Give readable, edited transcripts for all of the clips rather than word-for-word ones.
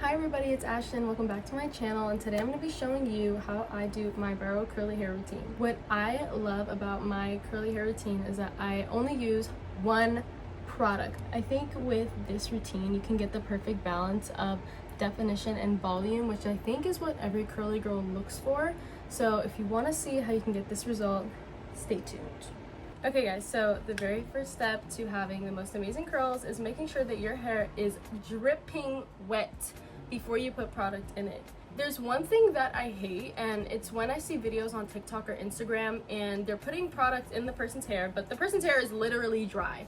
Hi everybody, it's Ashton. Welcome back to my channel, and today I'm going to be showing you how I do my brow curly hair routine. What I love about my curly hair routine is that I only use one product. I think with this routine you can get the perfect balance of definition and volume, which I think is what every curly girl looks for. So if you want to see how you can get this result, stay tuned. Okay guys, so the very first step to having the most amazing curls is making sure that your hair is dripping wet before you put product in it. There's one thing that I hate, and it's when I see videos on TikTok or Instagram and they're putting product in the person's hair, but the person's hair is literally dry.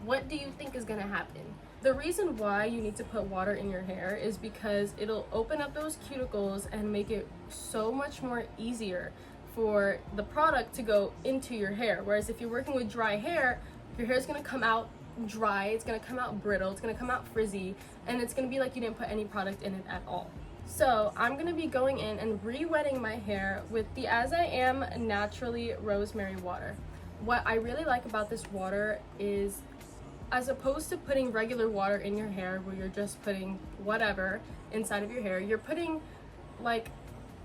What do you think is gonna happen? The reason why you need to put water in your hair is because it'll open up those cuticles and make it so much more easier for the product to go into your hair. Whereas if you're working with dry hair, your hair is gonna come out dry, it's gonna come out brittle, it's gonna come out frizzy, and it's gonna be like you didn't put any product in it at all. So I'm gonna be going in and re-wetting my hair with the As I Am Naturally Rosemary Water. What I really like about this water is, as opposed to putting regular water in your hair where you're just putting whatever inside of your hair, you're putting like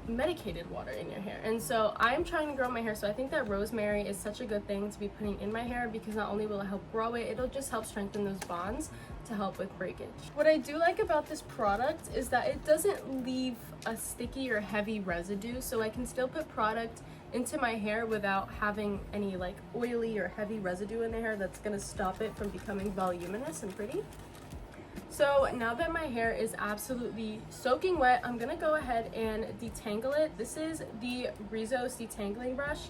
medicated water in your hair. And so I'm trying to grow my hair, so I think that rosemary is such a good thing to be putting in my hair, because not only will it help grow it, it'll just help strengthen those bonds to help with breakage. What I do like about this product is that it doesn't leave a sticky or heavy residue, so I can still put product into my hair without having any like oily or heavy residue in the hair that's gonna stop it from becoming voluminous and pretty. So now that my hair is absolutely soaking wet, I'm gonna go ahead and detangle it. This is the Rizos detangling brush.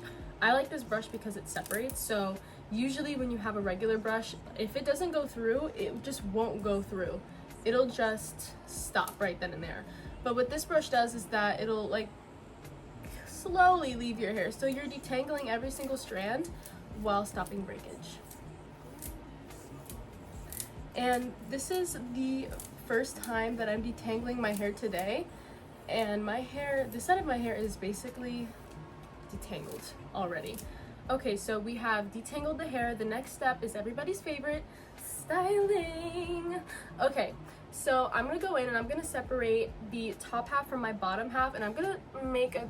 I like this brush because it separates. So usually when you have a regular brush, if it doesn't go through, it just won't go through. It'll just stop right then and there. But what this brush does is that it'll like slowly leave your hair. So you're detangling every single strand while stopping breakage. And this is the first time that I'm detangling my hair today, and my hair, this side of my hair is basically detangled already. Okay, so we have detangled the hair. The next step is everybody's favorite, styling. Okay, so I'm gonna go in and I'm gonna separate the top half from my bottom half, and I'm gonna make a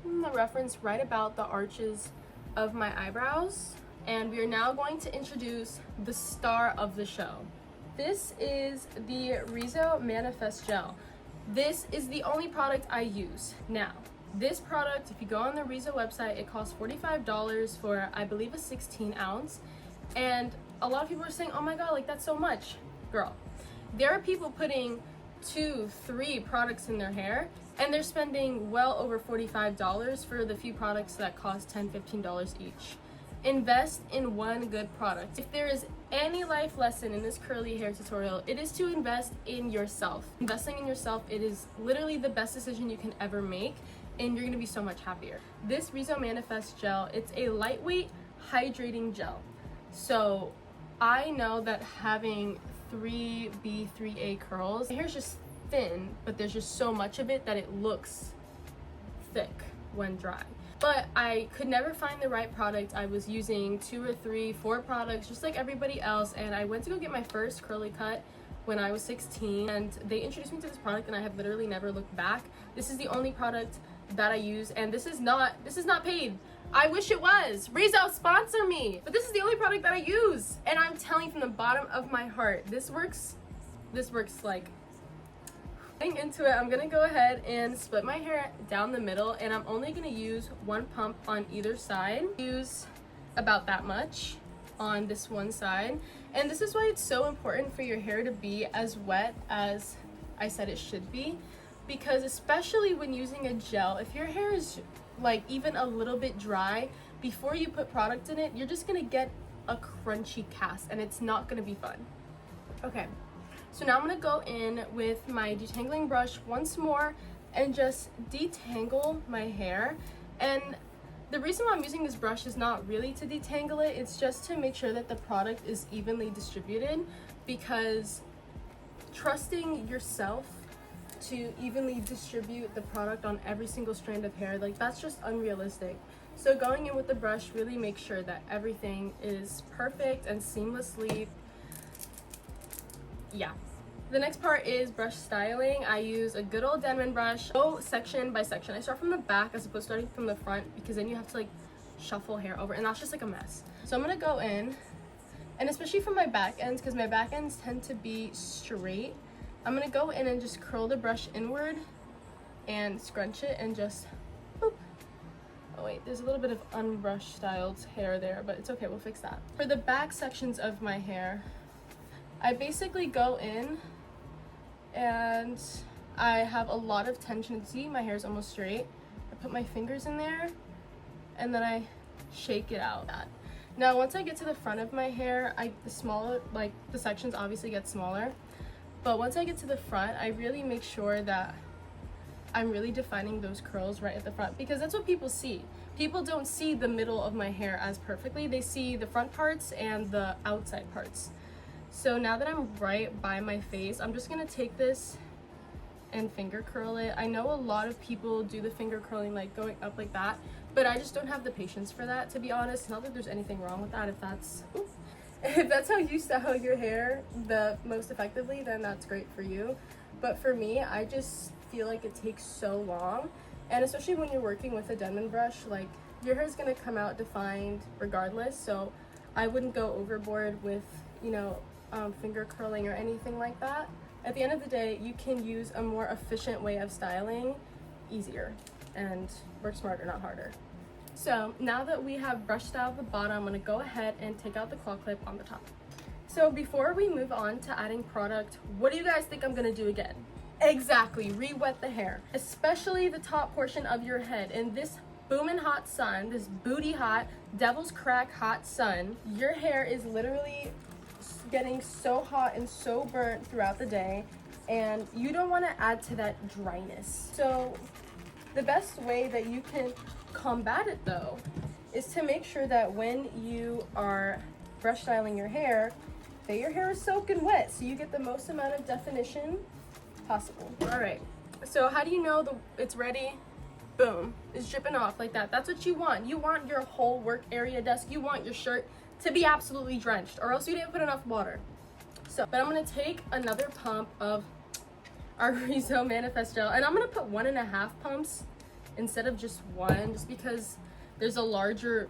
reference right about the arches of my eyebrows. And we are now going to introduce the star of the show. This is the Rezo Manifest Gel. This is the only product I use. Now, this product, if you go on the Rezo website, it costs $45 for, I believe, a 16 ounce. And a lot of people are saying, oh my God, like that's so much. Girl, there are people putting 2-3 products in their hair, and they're spending well over $45 for the few products that cost $10-15 each. Invest in one good product. If there is any life lesson in this curly hair tutorial, it is to invest in yourself. Investing in yourself, it is literally the best decision you can ever make, and you're gonna be so much happier. This Rezo Manifest Gel, it's a lightweight hydrating gel. So I know that having 3B, 3A curls, my hair's just thin, but there's just so much of it that it looks thick when dry. But I could never find the right product. I was using 2 or 3, 4 products just like everybody else, and I went to go get my first curly cut when I was 16, and they introduced me to this product, and I have literally never looked back. This is the only product that I use, and this is not paid. I wish it was. Rizos, sponsor me. But this is the only product that I use, and I'm telling you from the bottom of my heart, this works like. Getting into it, I'm gonna go ahead and split my hair down the middle, and I'm only gonna use one pump on either side. Use about that much on this one side, and this is why it's so important for your hair to be as wet as I said it should be, because especially when using a gel, if your hair is like even a little bit dry, before you put product in it, you're just gonna get a crunchy cast, and it's not gonna be fun. Okay. So now I'm gonna go in with my detangling brush once more and just detangle my hair. And the reason why I'm using this brush is not really to detangle it, it's just to make sure that the product is evenly distributed, because trusting yourself to evenly distribute the product on every single strand of hair, like that's just unrealistic. So going in with the brush really makes sure that everything is perfect and seamlessly, yeah, The next part is brush styling. I use a good old Denman brush. Go section by section. I start from the back as opposed to starting from the front, because then you have to like shuffle hair over, and that's just like a mess. So I'm gonna go in, and especially for my back ends, because my back ends tend to be straight, I'm gonna go in and just curl the brush inward and scrunch it and just boop. Oh wait, there's a little bit of unbrushed styled hair there, but it's okay, we'll fix that. For the back sections of my hair, I basically go in and I have a lot of tension. See, my hair is almost straight. I put my fingers in there and then I shake it out. Now once I get to the front of my hair, the sections obviously get smaller, but once I get to the front, I really make sure that I'm really defining those curls right at the front, because that's what people see. People don't see the middle of my hair as perfectly. They see the front parts and the outside parts. So now that I'm right by my face, I'm just gonna take this and finger curl it. I know a lot of people do the finger curling like going up like that, but I just don't have the patience for that, to be honest. Not that there's anything wrong with that. If that's how you style your hair the most effectively, then that's great for you. But for me, I just feel like it takes so long, and especially when you're working with a Denman brush, like your hair is gonna come out defined regardless. So I wouldn't go overboard with, you know, finger curling or anything like that. At the end of the day, you can use a more efficient way of styling, easier, and work smarter, not harder. So now that we have brush styled the bottom, I'm gonna go ahead and take out the claw clip on the top. So before we move on to adding product, what do you guys think I'm gonna do again? Exactly, re-wet the hair, especially the top portion of your head. In this booming hot sun, this booty hot, devil's crack hot sun, your hair is literally getting so hot and so burnt throughout the day, and you don't want to add to that dryness. So the best way that you can combat it though is to make sure that when you are brush styling your hair, that your hair is soaking wet so you get the most amount of definition possible. All right, so how do you know it's ready? Boom, it's dripping off like that. That's what you want. You want your whole work area desk, you want your shirt to be absolutely drenched, or else you didn't put enough water. So, but I'm gonna take another pump of our Rezo Manifest Gel, and I'm gonna put 1.5 pumps instead of just one, just because there's a larger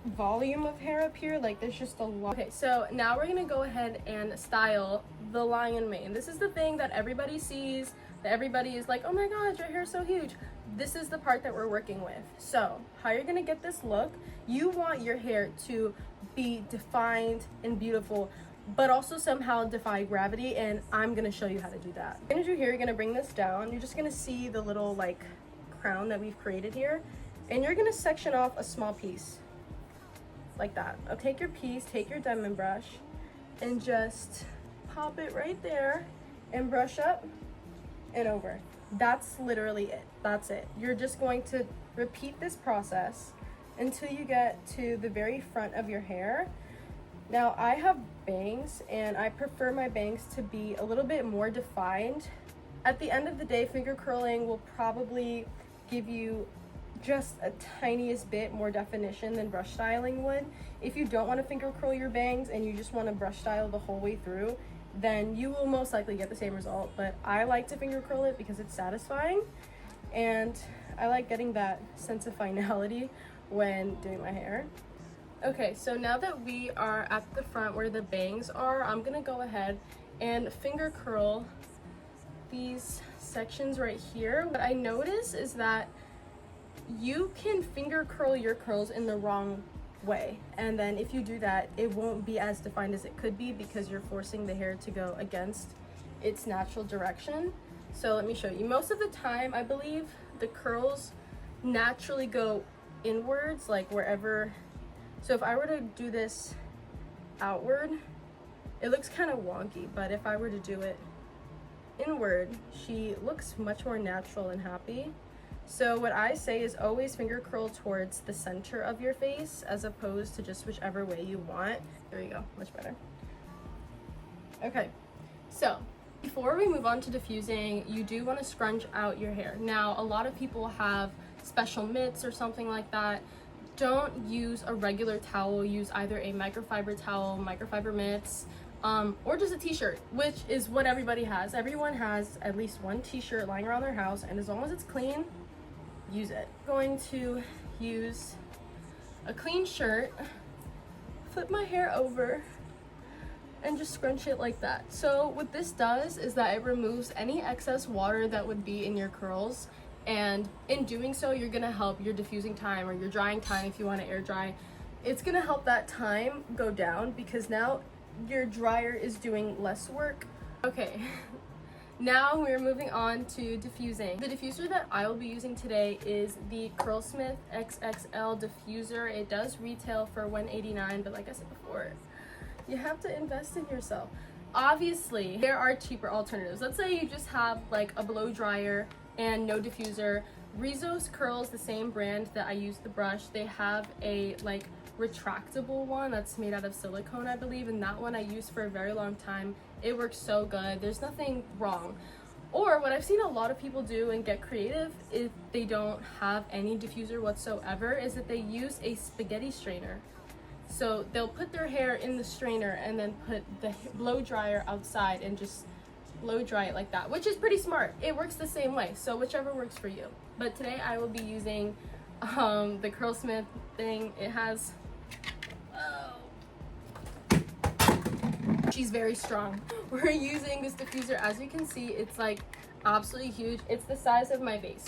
volume of hair up here. Like there's just a lot. Okay, so now we're gonna go ahead and style the lion mane. This is the thing that everybody sees, that everybody is like, oh my god, your hair's so huge. This is the part that we're working with. So how you're gonna get this look, you want your hair to be defined and beautiful, but also somehow defy gravity, and I'm gonna show you how to do that. What you're gonna do here, you're gonna bring this down. You're just gonna see the little like crown that we've created here, and you're gonna section off a small piece like that. I'll take your piece, take your Denman brush, and just pop it right there and brush up and over. That's literally it. That's it. You're just going to repeat this process until you get to the very front of your hair. Now I have bangs, and I prefer my bangs to be a little bit more defined. At the end of the day, finger curling will probably give you just a tiniest bit more definition than brush styling would. If you don't want to finger curl your bangs and you just want to brush style the whole way through, then you will most likely get the same result. But I like to finger curl it because it's satisfying, and I like getting that sense of finality when doing my hair. Okay, so now that we are at the front where the bangs are, I'm gonna go ahead and finger curl these sections right here. What I notice is that you can finger curl your curls in the wrong way, and then if you do that, it won't be as defined as it could be because you're forcing the hair to go against its natural direction. So let me show you. Most of the time, I believe the curls naturally go inwards, like wherever. So if I were to do this outward, it looks kind of wonky, but if I were to do it inward, she looks much more natural and happy. So what I say is always finger curl towards the center of your face as opposed to just whichever way you want. There you go, much better. Okay, so before we move on to diffusing, you do want to scrunch out your hair. Now, a lot of people have special mitts or something like that. Don't use a regular towel, use either a microfiber towel, microfiber mitts, or just a t-shirt, which is what everybody has. Everyone has at least one t-shirt lying around their house, and as long as it's clean, use it. I'm going to use a clean shirt, flip my hair over, and just scrunch it like that. So what this does is that it removes any excess water that would be in your curls, and in doing so, you're gonna help your diffusing time or your drying time if you want to air dry. It's gonna help that time go down because now your dryer is doing less work. Okay, now we're moving on to diffusing. The diffuser that I will be using today is the Curlsmith XXL diffuser. It does retail for $189, but like I said before, you have to invest in yourself. Obviously, there are cheaper alternatives. Let's say you just have like a blow dryer and no diffuser. Rizos Curls, the same brand that I use the brush, they have a like retractable one that's made out of silicone, I believe, and that one I used for a very long time. It works so good. There's nothing wrong. Or what I've seen a lot of people do and get creative if they don't have any diffuser whatsoever is that they use a spaghetti strainer. So they'll put their hair in the strainer and then put the blow dryer outside and just blow dry it like that, which is pretty smart. It works the same way, so whichever works for you. But today I will be using the Curlsmith thing. It has, she's very strong. We're using this diffuser. As you can see, it's like absolutely huge. It's the size of my face.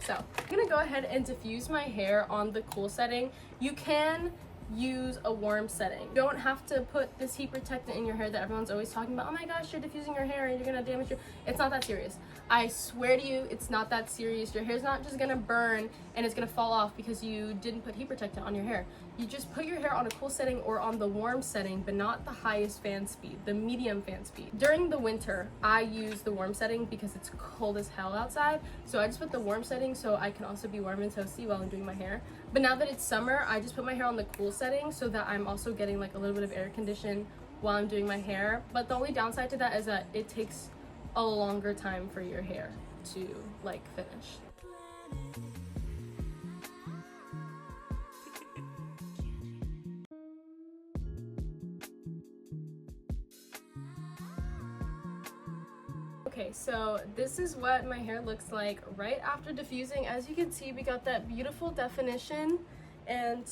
So I'm gonna go ahead and diffuse my hair on the cool setting. You can use a warm setting. You don't have to put this heat protectant in your hair that everyone's always talking about. Oh my gosh, you're diffusing your hair and you're gonna damage your... It's not that serious. I swear to you, it's not that serious. Your hair's not just gonna burn and it's gonna fall off because you didn't put heat protectant on your hair. You just put your hair on a cool setting or on the warm setting, but not the highest fan speed, the medium fan speed. During the winter, I use the warm setting because it's cold as hell outside. So I just put the warm setting so I can also be warm and toasty while I'm doing my hair. But now that it's summer, I just put my hair on the cool setting so that I'm also getting like a little bit of air condition while I'm doing my hair. But the only downside to that is that it takes a longer time for your hair to like finish. Okay, so this is what my hair looks like right after diffusing. As you can see, we got that beautiful definition and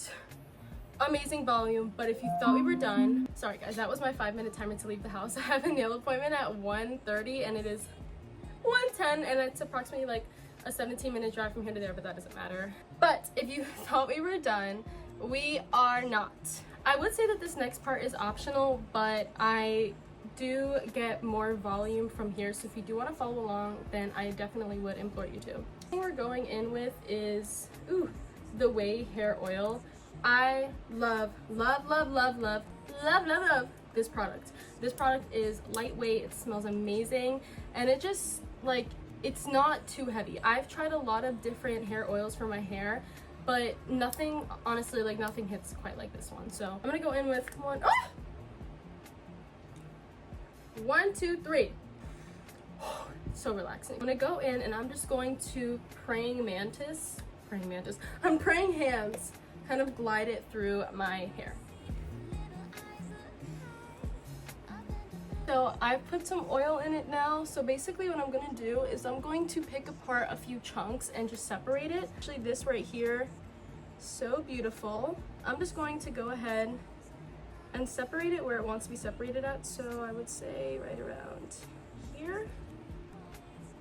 amazing volume. But if you thought we were done, sorry guys, that was my 5-minute timer to leave the house. I have a nail appointment at 1:30 and it is 1:10 and it's approximately like a 17-minute drive from here to there, but that doesn't matter. But if you thought we were done, we are not. I would say that this next part is optional, but I do get more volume from here, so if you do want to follow along, then I definitely would implore you to. The thing we're going in with is the Ouai Hair Oil. I love this product. This product is lightweight, it smells amazing, and it just like, it's not too heavy. I've tried a lot of different hair oils for my hair, but nothing, honestly, like nothing hits quite like this one. So I'm gonna go in with one. Ah! 1, 2, 3. So relaxing. I'm gonna go in and I'm just going to praying hands kind of glide it through my hair. So I've put some oil in it now. So basically what I'm gonna do is I'm going to pick apart a few chunks and just separate it. Actually, this right here, so beautiful. I'm just going to go ahead and separate it where it wants to be separated at. So I would say right around here,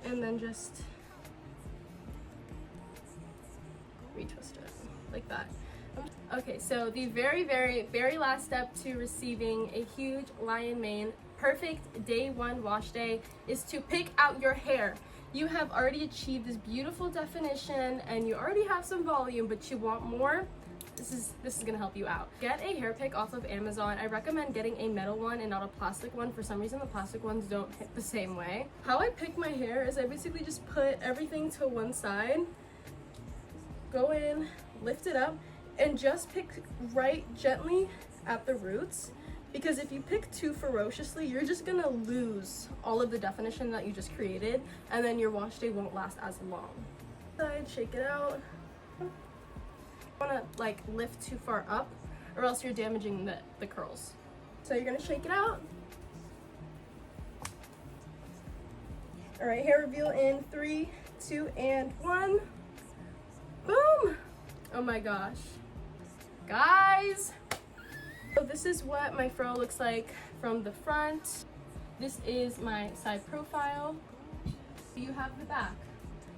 and then just retwist it like that. Okay, so the very last step to receiving a huge lion mane perfect day 1 wash day is to pick out your hair. You have already achieved this beautiful definition and you already have some volume, but you want more. This is gonna help you out. Get a hair pick off of Amazon. I recommend getting a metal one and not a plastic one. For some reason, the plastic ones don't hit the same way. How I pick my hair is I basically just put everything to one side, go in, lift it up, and just pick right gently at the roots. Because if you pick too ferociously, you're just gonna lose all of the definition that you just created, and then your wash day won't last as long. Side, shake it out. Want to like lift too far up or else you're damaging the curls. So you're gonna shake it out. All right, hair reveal in 3, 2, and 1. Boom! Oh my gosh. Guys! So this is what my fro looks like from the front. This is my side profile. You have the back.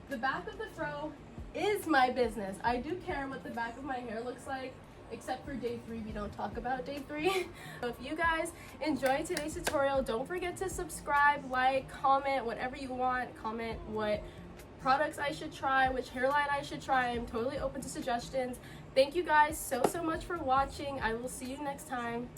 The back of the fro is my business. I do care what the back of my hair looks like, except for day 3. We don't talk about day 3. So if you guys enjoyed today's tutorial, don't forget to subscribe, like, comment, whatever you want. Comment what products I should try, which hairline I should try. I'm totally open to suggestions. Thank you guys so much for watching. I will see you next time.